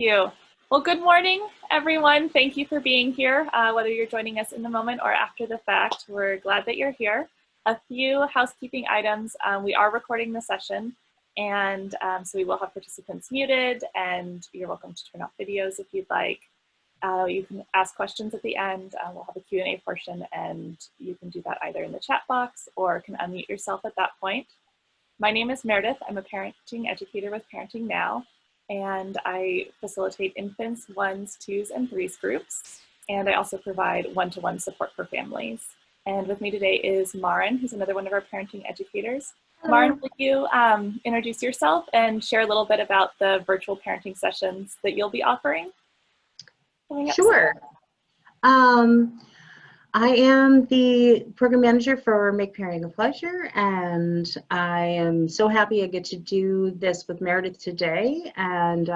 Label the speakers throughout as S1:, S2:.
S1: You. Well, good morning, everyone. Thank you for being here. Whether you're joining us in the moment or after the fact, we're glad that you're here. A few housekeeping items. We are recording the session, and so we will have participants muted, and you're welcome to turn off videos if you'd like. You can ask questions at the end. We'll have a Q&A portion, and you can do that either in the chat box or can unmute yourself at that point. My name is Meredith. I'm a parenting educator with Parenting Now, and I facilitate infants, 1s, 2s, and 3s groups. And I also provide one-to-one support for families. And with me today is Maren, who's another one of our parenting educators. Hello. Maren, will you introduce yourself and share a little bit about the virtual parenting sessions that you'll be offering?
S2: Sure. I am the program manager for Make Parenting a Pleasure, and I am so happy I get to do this with Meredith today and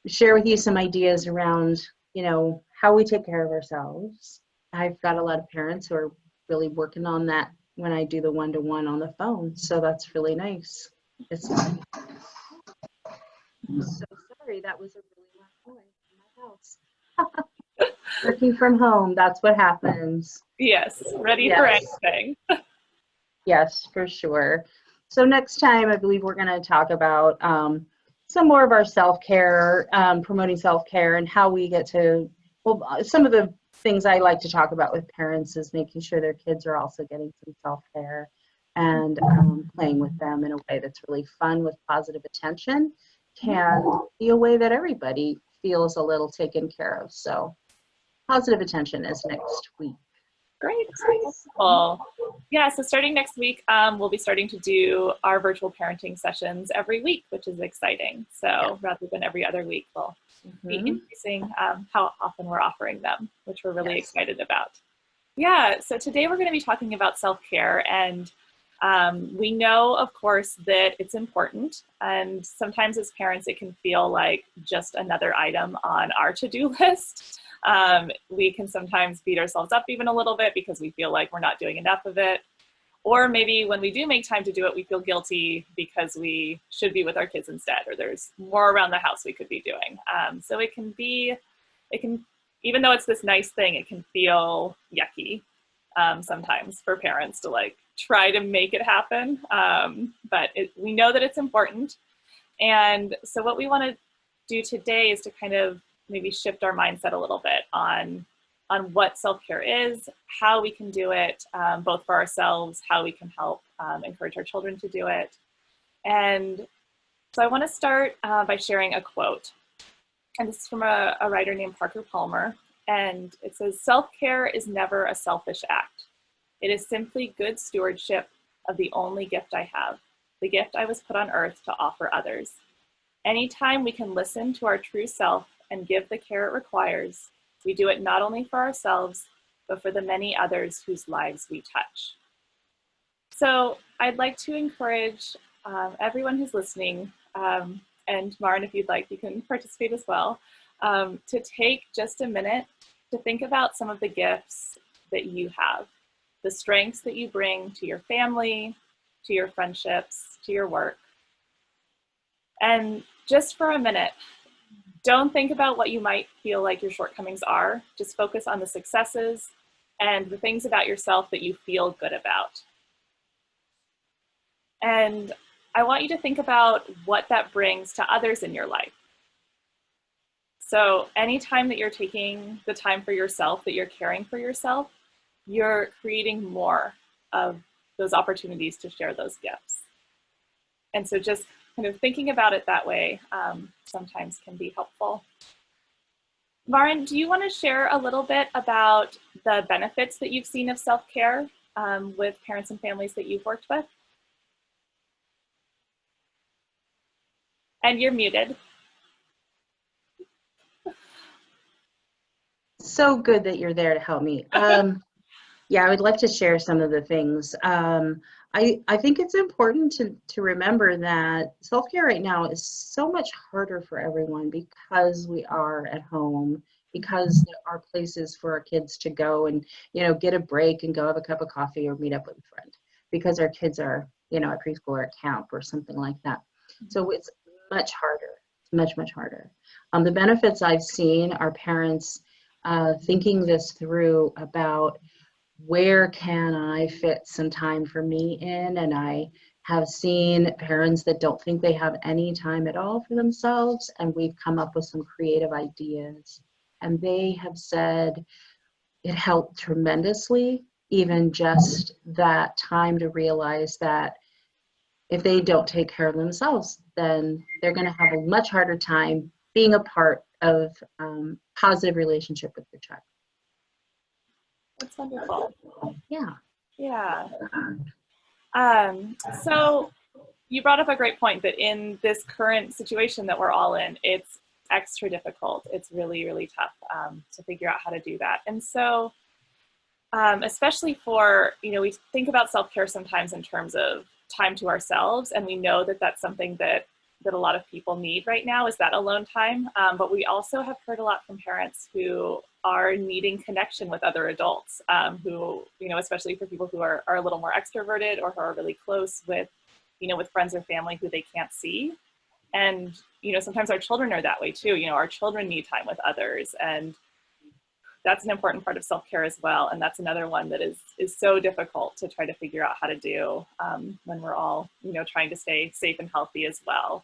S2: share with you some ideas around, how we take care of ourselves. I've got a lot of parents who are really working on that when I do the one-to-one on the phone, so that's really nice. I'm so sorry, that was a really loud noise in my house. Working from home, that's what happens.
S1: Yes, ready for anything.
S2: Yes, for sure. So next time, I believe we're going to talk about some more of our self-care, promoting self-care and how we get to, some of the things I like to talk about with parents is making sure their kids are also getting some self-care and playing with them in a way that's really fun with positive attention can be a way that everybody feels a little taken care of. So positive attention is next week.
S1: Great. Cool. Yeah, so starting next week, we'll be starting to do our virtual parenting sessions every week, which is exciting. So rather than every other week, we'll be increasing how often we're offering them, which we're really excited about. Yeah, so today we're going to be talking about self-care, and we know, of course, that it's important, and sometimes as parents it can feel like just another item on our to-do list. We can sometimes beat ourselves up even a little bit because we feel like we're not doing enough of it. Or maybe when we do make time to do it, we feel guilty because we should be with our kids instead, or there's more around the house we could be doing. So it can, even though it's this nice thing, it can feel yucky sometimes for parents to try to make it happen. But we know that it's important. And so what we want to do today is to kind of maybe shift our mindset a little bit on what self-care is, how we can do it, both for ourselves, how we can help encourage our children to do it. And so I want to start by sharing a quote. And this is from a writer named Parker Palmer. And it says, "Self-care is never a selfish act. It is simply good stewardship of the only gift I have, the gift I was put on earth to offer others. Anytime we can listen to our true self and give the care it requires, we do it not only for ourselves, but for the many others whose lives we touch." So I'd like to encourage everyone who's listening, and Maren, if you'd like, you can participate as well, to take just a minute to think about some of the gifts that you have, the strengths that you bring to your family, to your friendships, to your work. And just for a minute, don't think about what you might feel like your shortcomings are. Just focus on the successes and the things about yourself that you feel good about. And I want you to think about what that brings to others in your life. So anytime that you're taking the time for yourself, that you're caring for yourself, you're creating more of those opportunities to share those gifts. And so just kind of thinking about it that way sometimes can be helpful. Maren, do you want to share a little bit about the benefits that you've seen of self-care with parents and families that you've worked with? And you're muted.
S2: So good that you're there to help me. Yeah, I would like to share some of the things. I think it's important to remember that self-care right now is so much harder for everyone because we are at home, because there are places for our kids to go and, get a break and go have a cup of coffee or meet up with a friend, because our kids are, at preschool or at camp or something like that. So it's much harder. It's much, much harder. The benefits I've seen are parents thinking this through about where can I fit some time for me in, and I have seen parents that don't think they have any time at all for themselves, and we've come up with some creative ideas. And they have said it helped tremendously, even just that time to realize that if they don't take care of themselves, then they're going to have a much harder time being a part of positive relationship with their child.
S1: That's wonderful.
S2: Yeah.
S1: Yeah. So you brought up a great point that in this current situation that we're all in, it's extra difficult. It's really, really tough to figure out how to do that. And so, especially for, we think about self-care sometimes in terms of time to ourselves, and we know that that's something that a lot of people need right now, is that alone time. But we also have heard a lot from parents who are needing connection with other adults, who, especially for people who are a little more extroverted or who are really close with, with friends or family who they can't see. And, sometimes our children are that way too. Our children need time with others, and that's an important part of self-care as well. And that's another one that is so difficult to try to figure out how to do when we're all, trying to stay safe and healthy as well.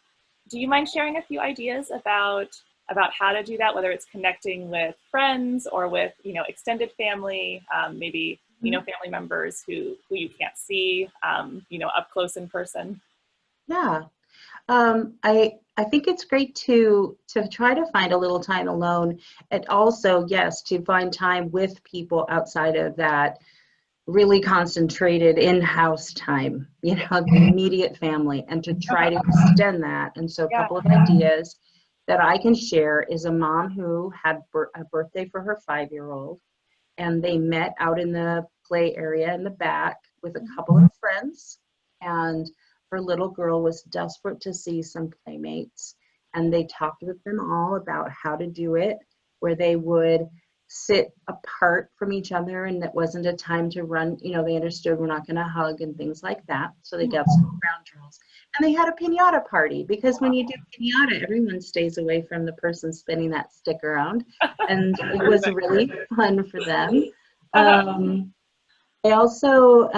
S1: Do you mind sharing a few ideas about how to do that, whether it's connecting with friends or with, extended family, maybe, family members who you can't see, up close in person?
S2: Yeah. I think it's great to try to find a little time alone, and also, yes, to find time with people outside of that really concentrated in-house time, the immediate family, and to try to extend that. And so a couple of ideas that I can share is a mom who had a birthday for her 5-year-old, and they met out in the play area in the back with a couple of friends, and her little girl was desperate to see some playmates, and they talked with them all about how to do it, where they would sit apart from each other, and that wasn't a time to run. They understood we're not going to hug and things like that. So they got some ground rules, and they had a piñata party, because when you do piñata, everyone stays away from the person spinning that stick around, and it was really fun for them. I also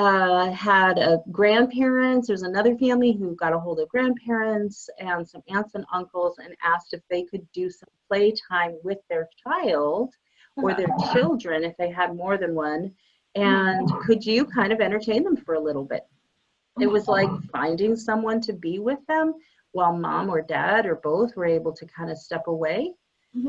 S2: had grandparents. There's another family who got a hold of grandparents and some aunts and uncles and asked if they could do some playtime with their child or their children if they had more than one. And could you kind of entertain them for a little bit? It was like finding someone to be with them while mom or dad or both were able to kind of step away.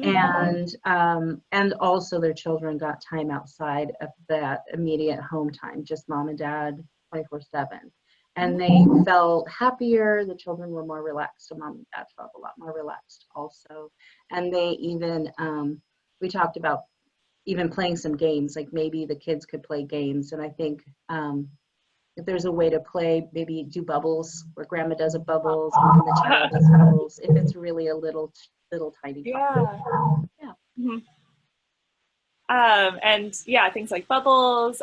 S2: And also their children got time outside of that immediate home time, just mom and dad 24/7. And they felt happier. The children were more relaxed. So mom and dad felt a lot more relaxed also. And they even, we talked about even playing some games, like maybe the kids could play games. And I think if there's a way to play, maybe do bubbles, where grandma does a bubbles and then the child does bubbles, if it's really a little tiny.
S1: Yeah.
S2: Yeah.
S1: And things like bubbles,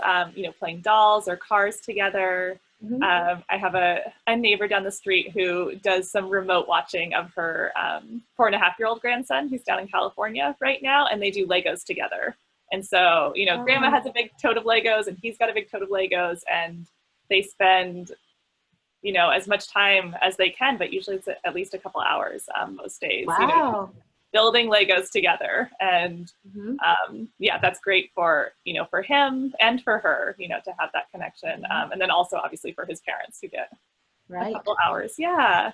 S1: playing dolls or cars together. I have a neighbor down the street who does some remote watching of her 4.5-year-old grandson who's down in California right now, and they do Legos together. And so, grandma has a big tote of Legos and he's got a big tote of Legos, and they spend, as much time as they can, but usually it's at least a couple hours most days, building Legos together. And that's great for, for him and for her, to have that connection. And then also obviously for his parents who get a couple hours. Yeah.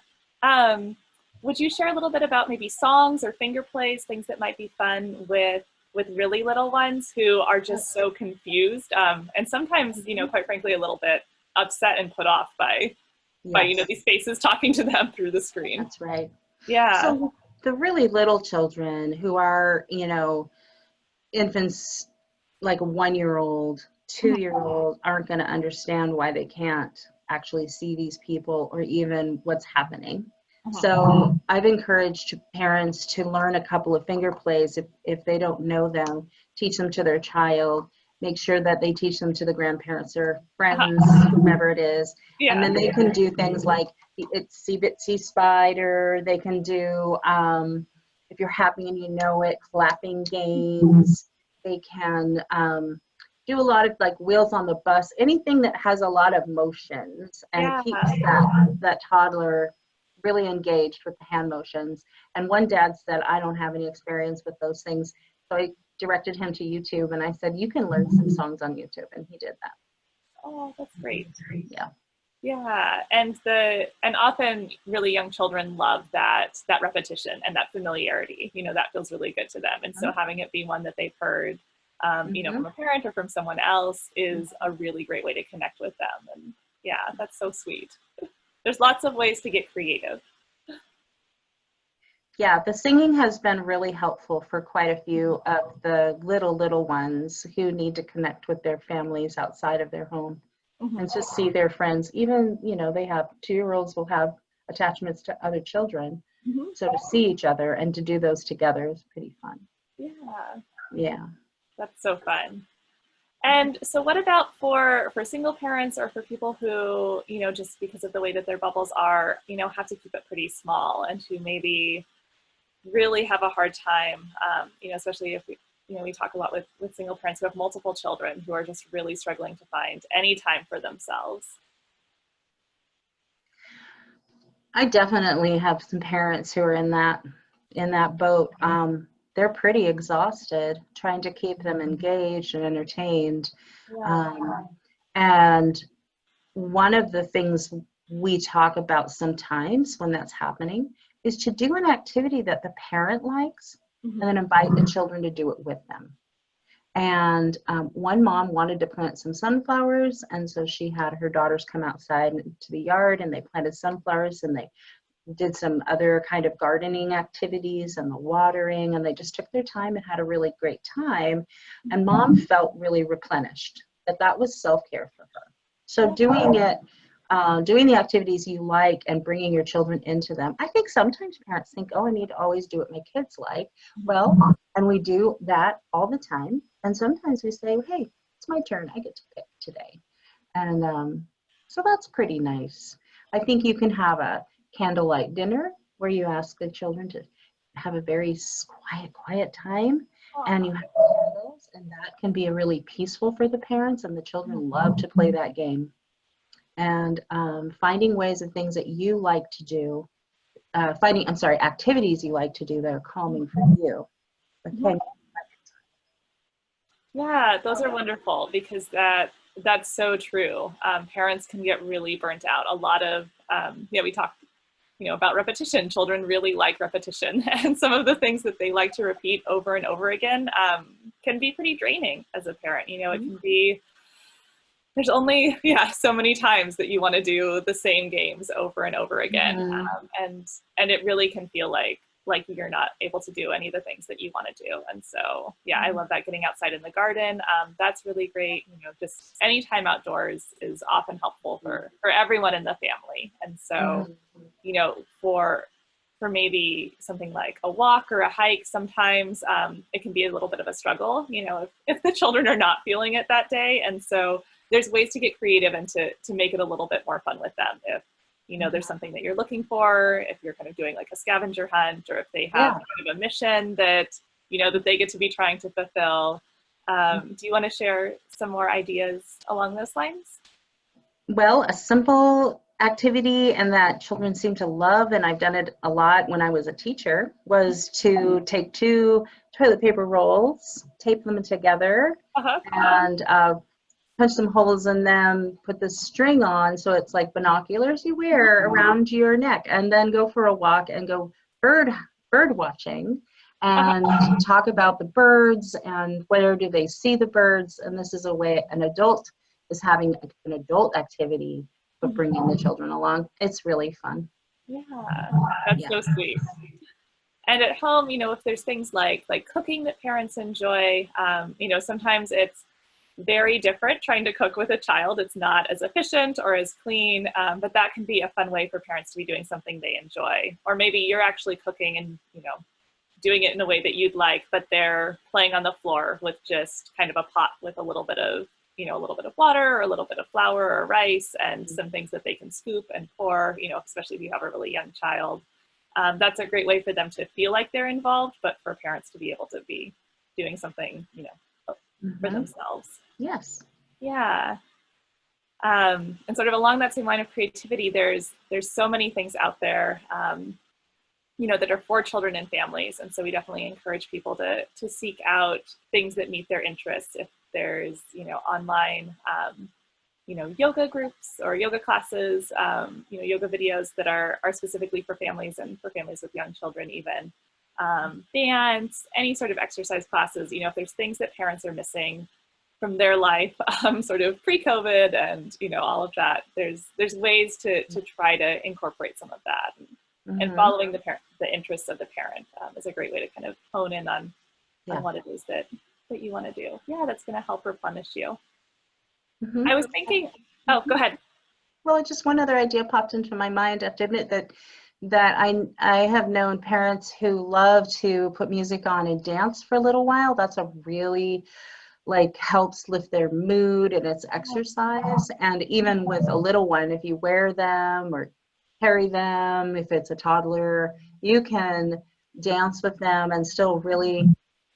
S1: Would you share a little bit about maybe songs or finger plays, things that might be fun with really little ones who are just so confused, and sometimes, quite frankly, a little bit upset and put off by these faces talking to them through the screen?
S2: That's right.
S1: Yeah.
S2: So the really little children who are, infants, like a 1-year-old, 2-year-old, aren't going to understand why they can't actually see these people or even what's happening. So I've encouraged parents to learn a couple of finger plays if they don't know them, teach them to their child, make sure that they teach them to the grandparents or
S1: Uh-huh.
S2: friends, whomever it is.
S1: Yeah.
S2: And then they can do things like the Itsy Bitsy Spider. They can do, if you're happy and you know it, clapping games. They can do a lot of like wheels on the bus, anything that has a lot of motions and
S1: Yeah.
S2: keeps that toddler really engaged with the hand motions. And one dad said, I don't have any experience with those things. So I directed him to YouTube and I said, you can learn some songs on YouTube. And he did that.
S1: Oh, that's great.
S2: Yeah.
S1: Yeah, and often really young children love that repetition and that familiarity. That feels really good to them. And so having it be one that they've heard, from a parent or from someone else is a really great way to connect with them. And yeah, that's so sweet. There's lots of ways to get creative.
S2: Yeah, the singing has been really helpful for quite a few of the little ones who need to connect with their families outside of their home.
S1: Mm-hmm.
S2: And just see their friends. Even, they have 2-year-olds will have attachments to other children.
S1: Mm-hmm.
S2: So to see each other and to do those together is pretty fun.
S1: Yeah.
S2: Yeah.
S1: That's so fun. And so what about for single parents or for people who, just because of the way that their bubbles are, have to keep it pretty small and who maybe really have a hard time, especially if we talk a lot with single parents who have multiple children who are just really struggling to find any time for themselves.
S2: I definitely have some parents who are in that boat. They're pretty exhausted trying to keep them engaged and entertained.
S1: Yeah.
S2: And one of the things we talk about sometimes when that's happening is to do an activity that the parent likes and then invite the children to do it with them. And one mom wanted to plant some sunflowers, and so she had her daughters come outside to the yard and they planted sunflowers and they did some other kind of gardening activities and the watering, and they just took their time and had a really great time. And mom felt really replenished, that was self-care for her. So doing the activities you like and bringing your children into them. I think sometimes parents think, oh, I need to always do what my kids like. Well, and we do that all the time. And sometimes we say, hey, it's my turn. I get to pick today. And so that's pretty nice. I think you can have a candlelight dinner where you ask the children to have a very quiet time. And you have candles, and that can be really peaceful for the parents, and the children love to play that game. And finding ways of things that you like to do, activities you like to do that are calming for you. Okay.
S1: Yeah, those are wonderful because that's so true. Parents can get really burnt out. A lot of, we talked, about repetition. Children really like repetition, and some of the things that they like to repeat over and over again can be pretty draining as a parent. It can be, there's only, so many times that you want to do the same games over and over again. And it really can feel like you're not able to do any of the things that you want to do. And so, I love that, getting outside in the garden. That's really great. Just any time outdoors is often helpful for everyone in the family. And so, for maybe something like a walk or a hike, sometimes it can be a little bit of a struggle, if the children are not feeling it that day. And so there's ways to get creative and to make it a little bit more fun with them. If there's something that you're looking for, if you're kind of doing like a scavenger hunt, or if they have kind of a mission that, that they get to be trying to fulfill. Do you want to share some more ideas along those lines?
S2: Well, a simple activity and that children seem to love, and I've done it a lot when I was a teacher, was to take 2 toilet paper rolls, tape them together, and punch some holes in them, put the string on so it's like binoculars you wear around your neck, and then go for a walk and go bird watching and talk about the birds and where do they see the birds. And this is a way an adult is having an adult activity but bringing the children along. It's really fun.
S1: Yeah, that's so sweet. And at home, if there's things like cooking that parents enjoy, sometimes it's very different trying to cook with a child. It's not as efficient or as clean, but that can be a fun way for parents to be doing something they enjoy. Or maybe you're actually cooking and, doing it in a way that you'd like, but they're playing on the floor with just kind of a pot with a little bit of, a little bit of water or a little bit of flour or rice and some things that they can scoop and pour, especially if you have a really young child. That's a great way for them to feel like they're involved, but for parents to be able to be doing something, for themselves.
S2: Yes.
S1: Yeah. And sort of along that same line of creativity, there's so many things out there, that are for children and families. And so we definitely encourage people to seek out things that meet their interests. If there's, online, yoga groups or yoga classes, yoga videos that are specifically for families and for families with young children even. Dance, any sort of exercise classes, if there's things that parents are missing from their life, sort of pre-COVID and, all of that, there's ways to try to incorporate some of that. And following the interests of the parent is a great way to kind of hone in on what it is that you want to do. Yeah, that's going to help replenish you. I was thinking, go ahead.
S2: Well, just one other idea popped into my mind. I have to admit that I have known parents who love to put music on and dance for a little while. That's a really helps lift their mood, and it's exercise. And even with a little one, if you wear them or carry them, if it's a toddler, you can dance with them and still really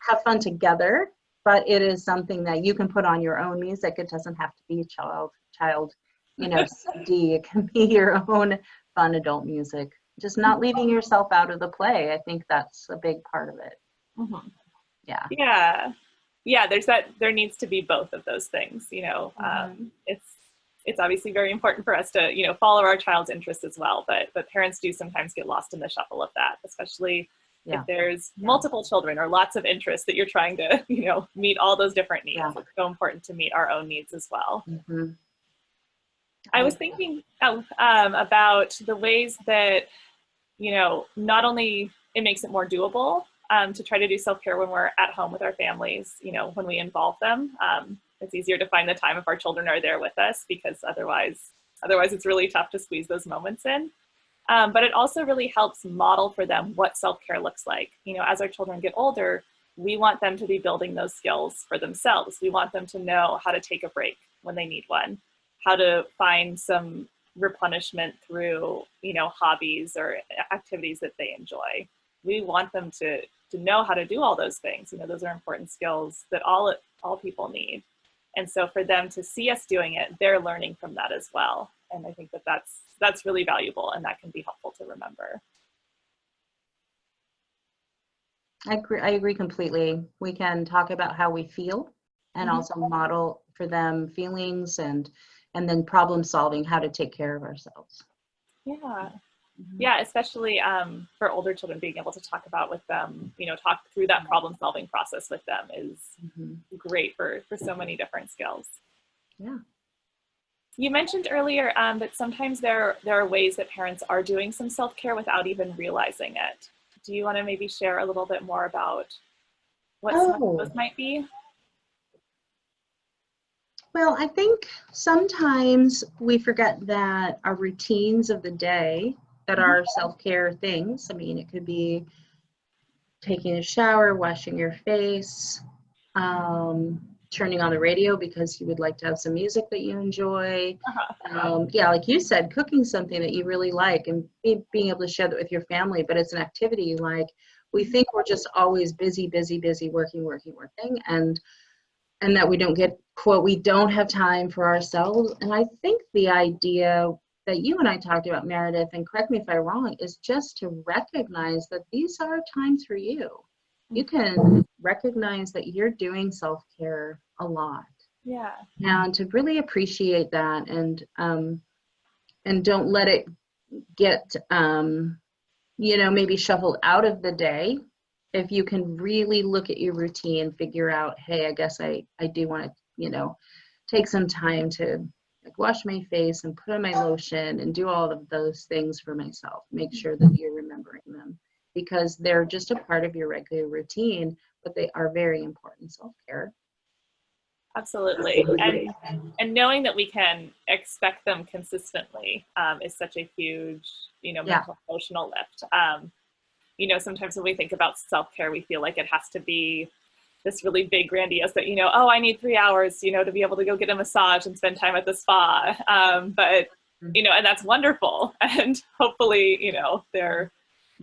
S2: have fun together. But it is something that you can put on your own music. It doesn't have to be child CD. It can be your own fun adult music. Just not leaving yourself out of the play. I think that's a big part of it.
S1: Yeah, there needs to be both of those things. It's obviously very important for us to, follow our child's interests as well, but parents do sometimes get lost in the shuffle of that, especially if there's multiple children or lots of interests that you're trying to, meet all those different needs. It's so important to meet our own needs as well. I was thinking about the ways that, not only it makes it more doable to try to do self-care when we're at home with our families, when we involve them. It's easier to find the time if our children are there with us, because otherwise it's really tough to squeeze those moments in. But it also really helps model for them what self-care looks like. As our children get older, we want them to be building those skills for themselves. We want them to know how to take a break when they need one, how to find some replenishment through, hobbies or activities that they enjoy. We want them to know how to do all those things. Those are important skills that all people need. And so for them to see us doing it, they're learning from that as well. And I think that's really valuable, and that can be helpful to remember.
S2: I agree completely. We can talk about how we feel and also model for them feelings and then problem solving, how to take care of ourselves.
S1: Yeah, especially for older children, being able to talk about with them, talk through that problem solving process with them is great for so many different skills.
S2: Yeah.
S1: You mentioned earlier that sometimes there are ways that parents are doing some self-care without even realizing it. Do you want to maybe share a little bit more about what some of those might be?
S2: Well, I think sometimes we forget that our routines of the day that are self-care things. I mean, it could be taking a shower, washing your face, turning on the radio because you would like to have some music that you enjoy. Like you said, cooking something that you really like and being able to share that with your family, but it's an activity you like. We think we're just always busy, working, and that we don't get, quote, we don't have time for ourselves. And I think the idea that you and I talked about, Meredith, and correct me if I'm wrong, is just to recognize that these are times for you. You can recognize that you're doing self-care a lot.
S1: Yeah.
S2: And to really appreciate that and don't let it get, maybe shuffled out of the day. If you can really look at your routine, figure out, hey, I guess I do want to, take some time to wash my face and put on my lotion and do all of those things for myself. Make sure that you're remembering them because they're just a part of your regular routine, but they are very important self-care.
S1: Absolutely. And knowing that we can expect them consistently is such a huge, mental emotional lift. you know, sometimes when we think about self-care, we feel like it has to be this really big grandiose that, you know, oh, I need 3 hours, you know, to be able to go get a massage and spend time at the spa. But, you know, and that's wonderful. And hopefully, you know, there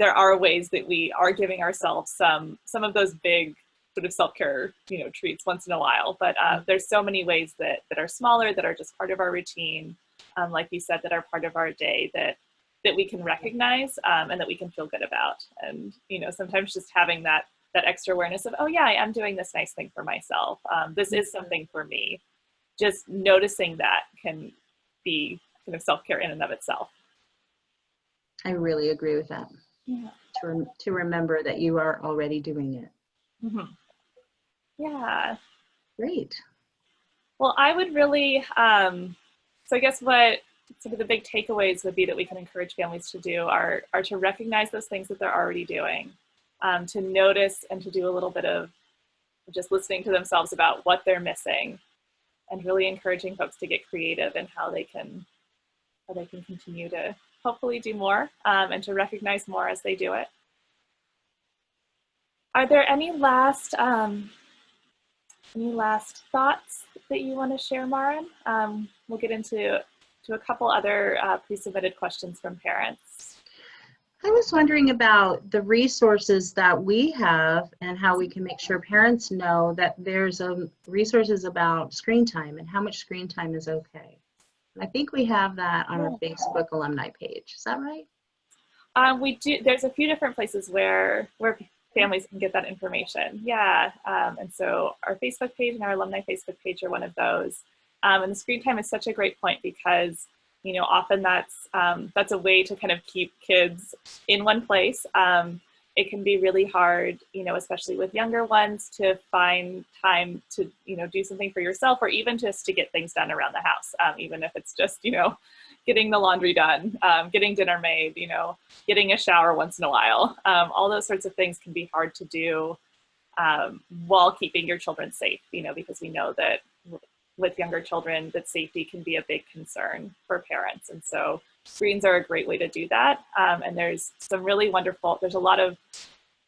S1: are ways that we are giving ourselves some of those big sort of self-care, you know, treats once in a while. But there's so many ways that are smaller, that are just part of our routine, like you said, that are part of our day that we can recognize and that we can feel good about. And, you know, sometimes just having that extra awareness of, oh yeah, I am doing this nice thing for myself. This is something for me. Just noticing that can be kind of self-care in and of itself.
S2: I really agree with that.
S1: Yeah.
S2: To remember that you are already doing it.
S1: Mm-hmm. Yeah.
S2: Great.
S1: Well, I would really, so I guess what some of the big takeaways would be that we can encourage families to do are to recognize those things that they're already doing, to notice and to do a little bit of just listening to themselves about what they're missing, and really encouraging folks to get creative in how they can continue to hopefully do more and to recognize more as they do it. Are there any last thoughts that you want to share, Maren? We'll get into a couple other pre-submitted questions from parents.
S2: I was wondering about the resources that we have and how we can make sure parents know that there's resources about screen time and how much screen time is okay. I think we have that on our Facebook alumni page. Is that right?
S1: We do. There's a few different places where families can get that information. Yeah, and so our Facebook page and our alumni Facebook page are one of those. And the screen time is such a great point because, you know, often that's a way to kind of keep kids in one place. It can be really hard, you know, especially with younger ones, to find time to, you know, do something for yourself, or even just to get things done around the house, even if it's just, you know, getting the laundry done, getting dinner made, you know, getting a shower once in a while. All those sorts of things can be hard to do while keeping your children safe, you know, because we know that with younger children, that safety can be a big concern for parents. And so screens are a great way to do that. And there's some really wonderful, there's a lot of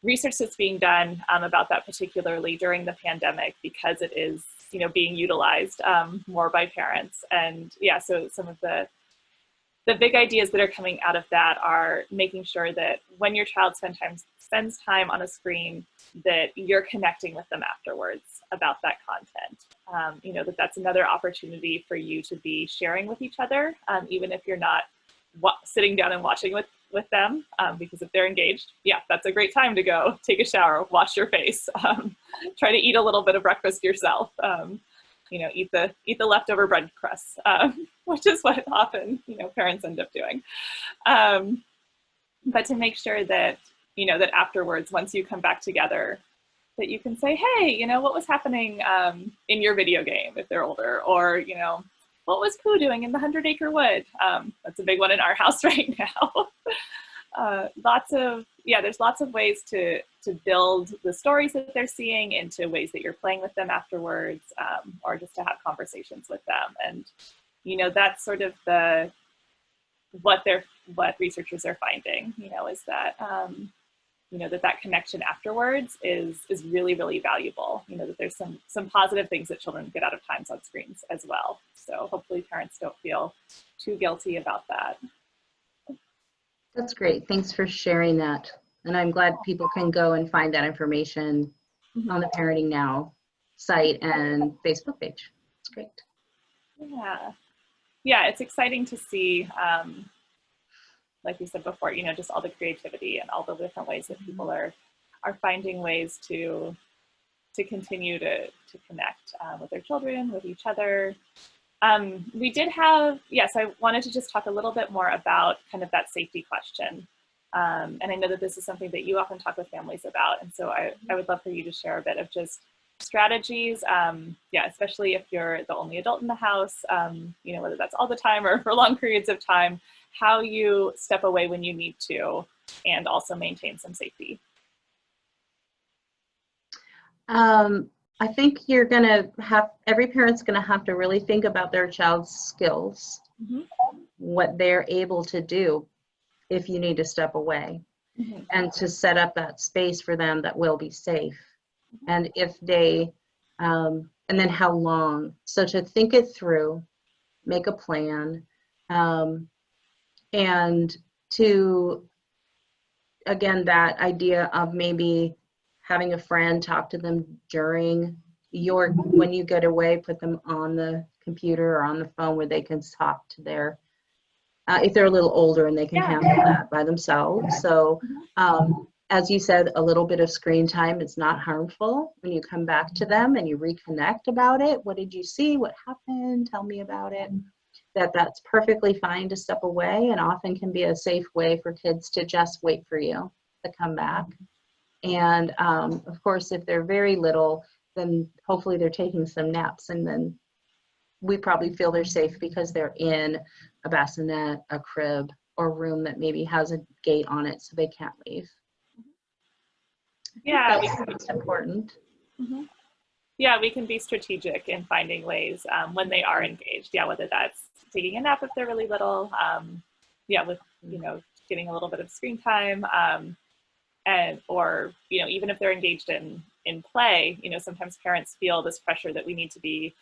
S1: research that's being done about that, particularly during the pandemic, because it is, you know, being utilized more by parents. And yeah, so some of the big ideas that are coming out of that are making sure that when your child spends time on a screen, that you're connecting with them afterwards about that content. You know, that's another opportunity for you to be sharing with each other, even if you're not sitting down and watching with them, because if they're engaged, yeah, that's a great time to go take a shower, wash your face, try to eat a little bit of breakfast yourself. You know, eat the leftover bread crusts, which is what often, you know, parents end up doing. But to make sure that, you know, that afterwards, once you come back together, that you can say, hey, you know, what was happening in your video game if they're older, or, you know, what was Pooh doing in the 100-acre wood? That's a big one in our house right now. There's lots of ways to build the stories that they're seeing into ways that you're playing with them afterwards, or just to have conversations with them. And, you know, that's sort of what researchers are finding, you know, is that, you know, that connection afterwards is really, really valuable. You know, that there's some positive things that children get out of times on screens as well. So hopefully parents don't feel too guilty about that.
S2: That's great. Thanks for sharing that. And I'm glad people can go and find that information on the Parenting Now site and Facebook page. It's great.
S1: Yeah. Yeah, it's exciting to see, like we said before, you know, just all the creativity and all the different ways that people are finding ways to continue to connect with their children, with each other. We did have, yes, I wanted to just talk a little bit more about kind of that safety question. And I know that this is something that you often talk with families about. And so I would love for you to share a bit of just strategies, especially if you're the only adult in the house, you know, whether that's all the time or for long periods of time, how you step away when you need to and also maintain some safety.
S2: I think every parent's going to have to really think about their child's skills, what they're able to do if you need to step away. and to set up that space for them that will be safe. And if they, and then how long. So to think it through, make a plan, and to, again, that idea of maybe having a friend talk to them during when you get away, put them on the computer or on the phone where they can talk to their, if they're a little older and they can handle that by themselves. So as you said, a little bit of screen time is not harmful. When you come back to them and you reconnect about it, what did you see? What happened? Tell me about it. That's perfectly fine to step away, and often can be a safe way for kids to just wait for you to come back. And of course, if they're very little, then hopefully they're taking some naps, and then we probably feel they're safe because they're in a bassinet, a crib, or room that maybe has a gate on it so they can't leave.
S1: Yeah,
S2: that's important.
S1: Yeah, we can be strategic in finding ways when they are engaged. Yeah, whether that's taking a nap if they're really little, yeah, with, you know, getting a little bit of screen time, and or, you know, even if they're engaged in play, you know, sometimes parents feel this pressure that we need to be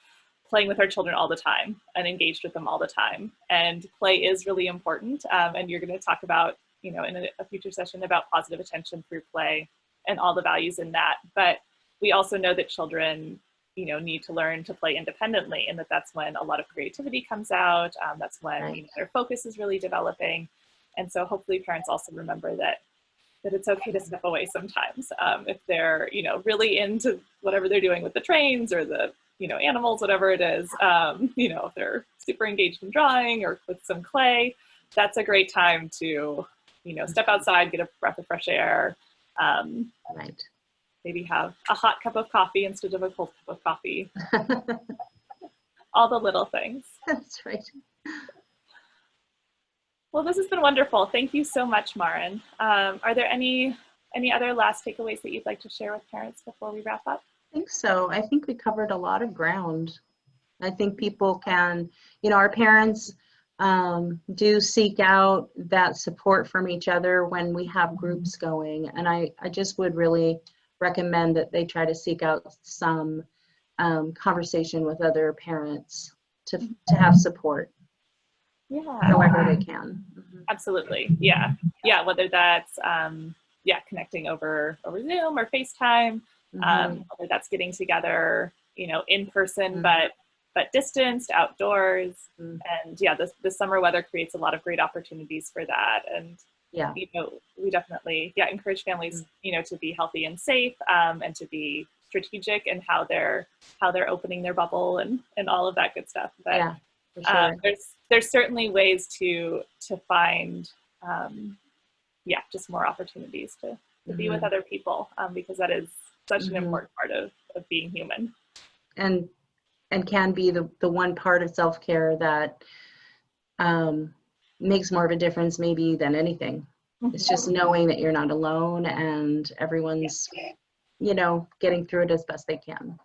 S1: playing with our children all the time and engaged with them all the time. And play is really important. And you're going to talk about, you know, in a future session about positive attention through play and all the values in that. But we also know that children, you know, need to learn to play independently, and that's when a lot of creativity comes out. That's when you know, their focus is really developing. And so hopefully parents also remember that it's okay to step away sometimes if they're, you know, really into whatever they're doing with the trains or the, you know, animals, whatever it is. You know, if they're super engaged in drawing or with some clay, that's a great time to, you know, step outside, get a breath of fresh air. Maybe have a hot cup of coffee instead of a cold cup of coffee. All the little things.
S2: That's right.
S1: Well, this has been wonderful. Thank you so much, Maren. Are there any other last takeaways that you'd like to share with parents before we wrap up?
S2: I think so. I think we covered a lot of ground. I think people can, you know, our parents do seek out that support from each other when we have groups going. And I just would really recommend that they try to seek out some conversation with other parents to have support.
S1: Yeah.
S2: However they can.
S1: Absolutely. Yeah. Yeah. Whether that's, connecting over Zoom or FaceTime, whether that's getting together, you know, in person, but distanced outdoors. And yeah, the summer weather creates a lot of great opportunities for that. And
S2: yeah,
S1: you know, we definitely, encourage families, you know, to be healthy and safe, and to be strategic in how they're opening their bubble and all of that good stuff. But
S2: yeah, for sure.
S1: There's certainly ways to find, just more opportunities to be with other people, because that is such an important part of being human.
S2: And can be the one part of self-care that makes more of a difference maybe than anything. It's just knowing that you're not alone and everyone's, you know, getting through it as best they can.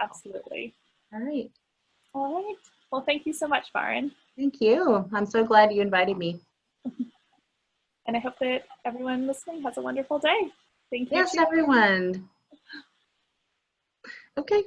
S1: Absolutely.
S2: All right.
S1: Well, thank you so much, Maren.
S2: Thank you. I'm so glad you invited me.
S1: And I hope that everyone listening has a wonderful day. Thank you.
S2: Yes, everyone. Okay.